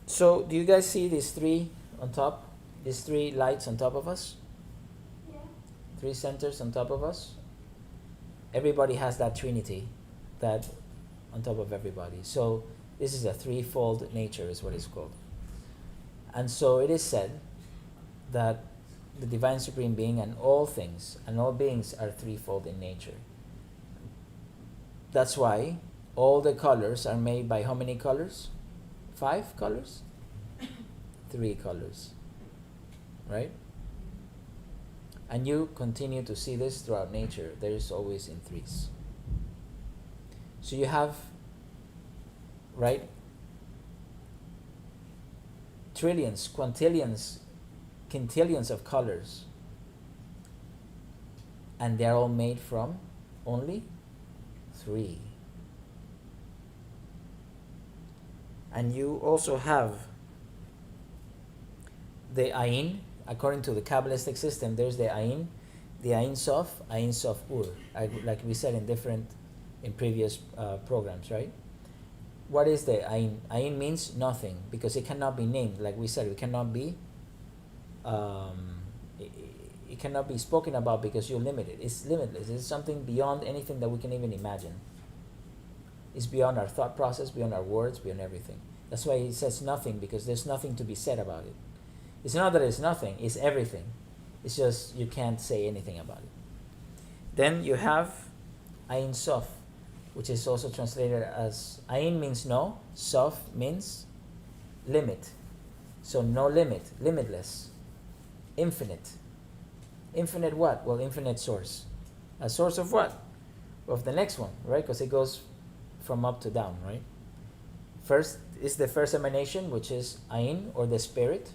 So do you guys see these three on top? These three lights on top of us? Yeah. Three centers on top of us? Everybody has that trinity that on top of everybody. So this is a threefold nature is what it's called. And so it is said that the Divine Supreme Being and all things and all beings are threefold in nature. That's why all the colors are made by how many colors? 5 colors? 3 colors. Right? And you continue to see this throughout nature. There is always in threes. So you have, right, trillions, quintillions, quintillions of colors. And they're all made from only 3. And you also have the Ain. According to the Kabbalistic system, there's the Ain Sof, Ain Sof Ur, like we said in previous programs, right? What is the Ain? Ain means nothing because it cannot be named. Like we said, it cannot be it cannot be spoken about because you're limited. It's limitless. It's something beyond anything that we can even imagine. It's beyond our thought process, beyond our words, beyond everything. That's why it says nothing, because there's nothing to be said about it. It's not that it's nothing, it's everything. It's just you can't say anything about it. Then you have Ain Sof, which is also translated as Ain means no, Sof means limit. So no limit, limitless, infinite. Infinite what? Well, infinite source. A source of what? Of the next one, right? Because it goes from up to down, right? First is the first emanation, which is Ain, or the spirit.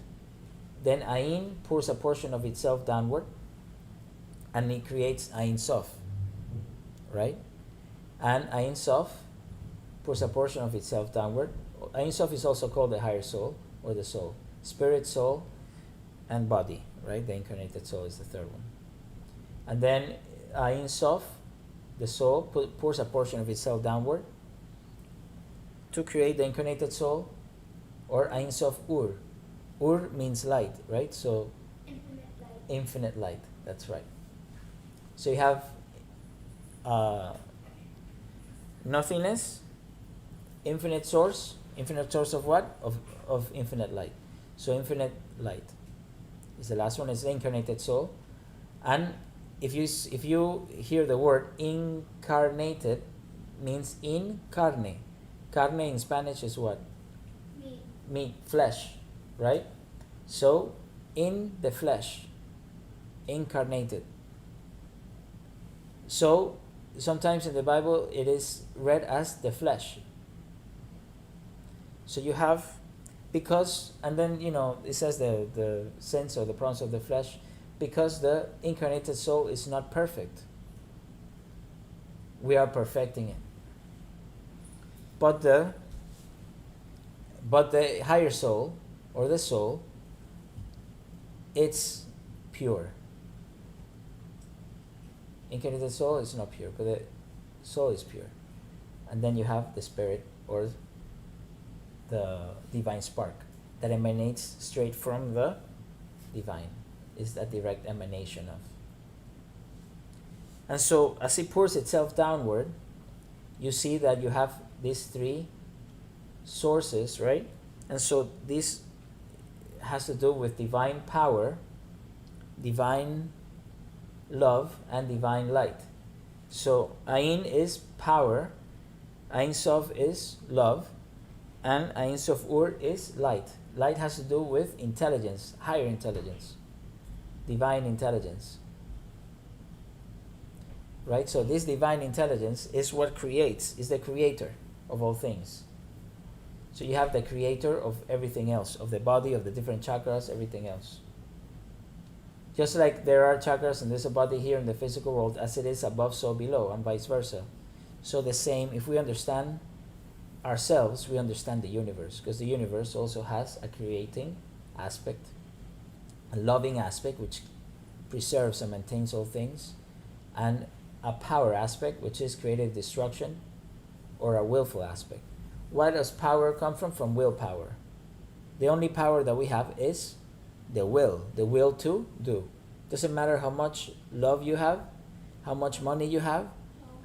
Then Ain pours a portion of itself downward, and it creates Ain Sof, right? And Ain Sof pours a portion of itself downward. Ain Sof is also called the higher soul, or the soul. Spirit, soul, and body, right? The incarnated soul is the third one. And then Ain Sof, the soul, pours a portion of itself downward to create the incarnated soul, or Ain Sof Ur. Ur means light, right? So Infinite light. Infinite light, that's right. So you have nothingness, infinite source of what? Of infinite light. So infinite light is the last one. Is the incarnated soul. And if you hear the word incarnated, means in carne. Carne in Spanish is what? Meat, flesh, right? So in the flesh, incarnated. So sometimes in the Bible it is read as the flesh. So you have, because, and then it says the sense or the promise of the flesh, because the incarnated soul is not perfect. We are perfecting it. But the higher soul, or the soul, it's pure. Incarnated soul is not pure, but the soul is pure. And then you have the spirit, or the divine spark, that emanates straight from the divine. Is a direct emanation of. And so as it pours itself downward, you see that you have these 3 sources, right? And so this has to do with divine power, divine love, and divine light. So Ain is power, Ain Sof is love, and Ain Sof Ur is light. Light has to do with intelligence, higher intelligence, divine intelligence. Right? So this divine intelligence is what creates, is the creator of all things. So you have the creator of everything else, of the body, of the different chakras, everything else. Just like there are chakras and there's a body here in the physical world, as it is above, so below, and vice versa. So the same, if we understand ourselves, we understand the universe, because the universe also has a creating aspect, a loving aspect, which preserves and maintains all things, and a power aspect, which is creative destruction, or a willful aspect. Where does power come from? From willpower. The only power that we have is the will to do. Doesn't matter how much love you have, how much money you have,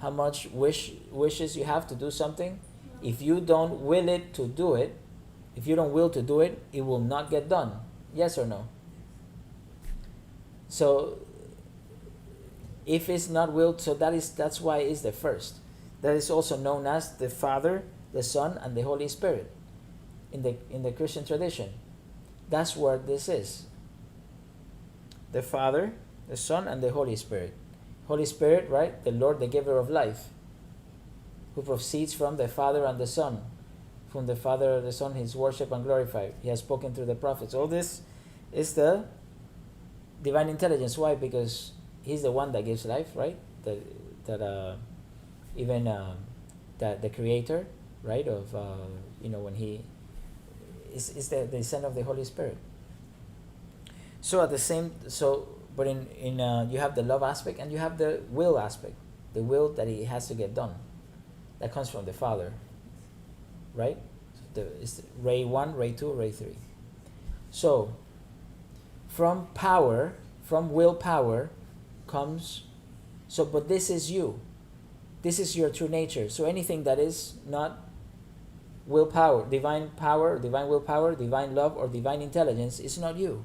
how much wishes you have to do something. If you don't will it to do it, if you don't will to do it, it will not get done. Yes or no? So if it's not willed, so that's why it's the first. That is also known as the Father, the Son, and the Holy Spirit in the Christian tradition. That's where this is. The Father, the Son, and the Holy Spirit. Holy Spirit, right? The Lord, the giver of life, who proceeds from the Father and the Son. From the Father and the Son, He is worshipped and glorified. He has spoken through the prophets. All this is the divine intelligence. Why? Because He's the one that gives life, right? The Creator, right? Of when He is the Son of the Holy Spirit. So but in you have the love aspect and you have the will aspect, the will that it has to get done, that comes from the Father, right? It's ray 1, ray 2, ray 3. So from willpower comes. But this is you. This is your true nature. So anything that is not willpower, divine willpower, divine love, or divine intelligence is not you.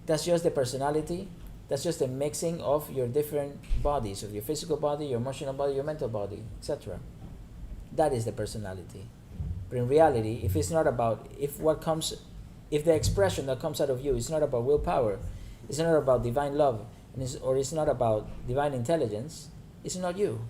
That's just the personality. That's just a mixing of your different bodies, of your physical body, your emotional body, your mental body, etc. That is the personality. But in reality, if the expression that comes out of you is not about willpower, it's not about divine love, or it's not about divine intelligence, it's not you.